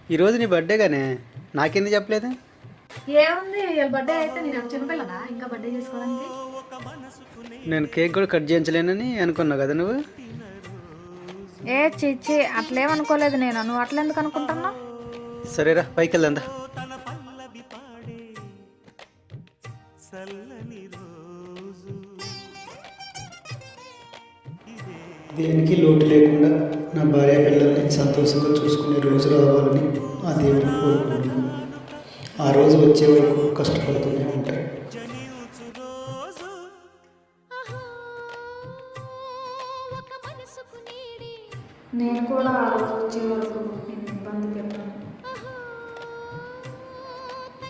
ఈరోజు నీ బర్త్డేగానే నాకెందుకు చెప్పలేదు? ఏముంది వీళ్ళ బర్త్డే అయితే నేను చిన్నపిల్లనా ఇంకా బర్త్డే చేసుకోవడానికి? నేను కేక్ కూడా కట్ చేయించలేనని అనుకున్నావు కదా నువ్వు. ఏ చిచ్చి అట్లేమనుకోలేదు నేను. నువ్వు అట్లా ఎందుకు అనుకుంటున్నావు? సరేరా పైకి వెళ్దా. దేనికి లోటు లేకుండా నా భార్య పిల్లల్ని సంతోషంగా చూసుకునే రోజు రావాలని ఆ దేవుడిని కోరుకుంటున్నాను. ఆ రోజు వచ్చే వరకు కష్టపడుతూనే ఉంటాయి. నేను కూడా ఆ రోజు వచ్చే వరకు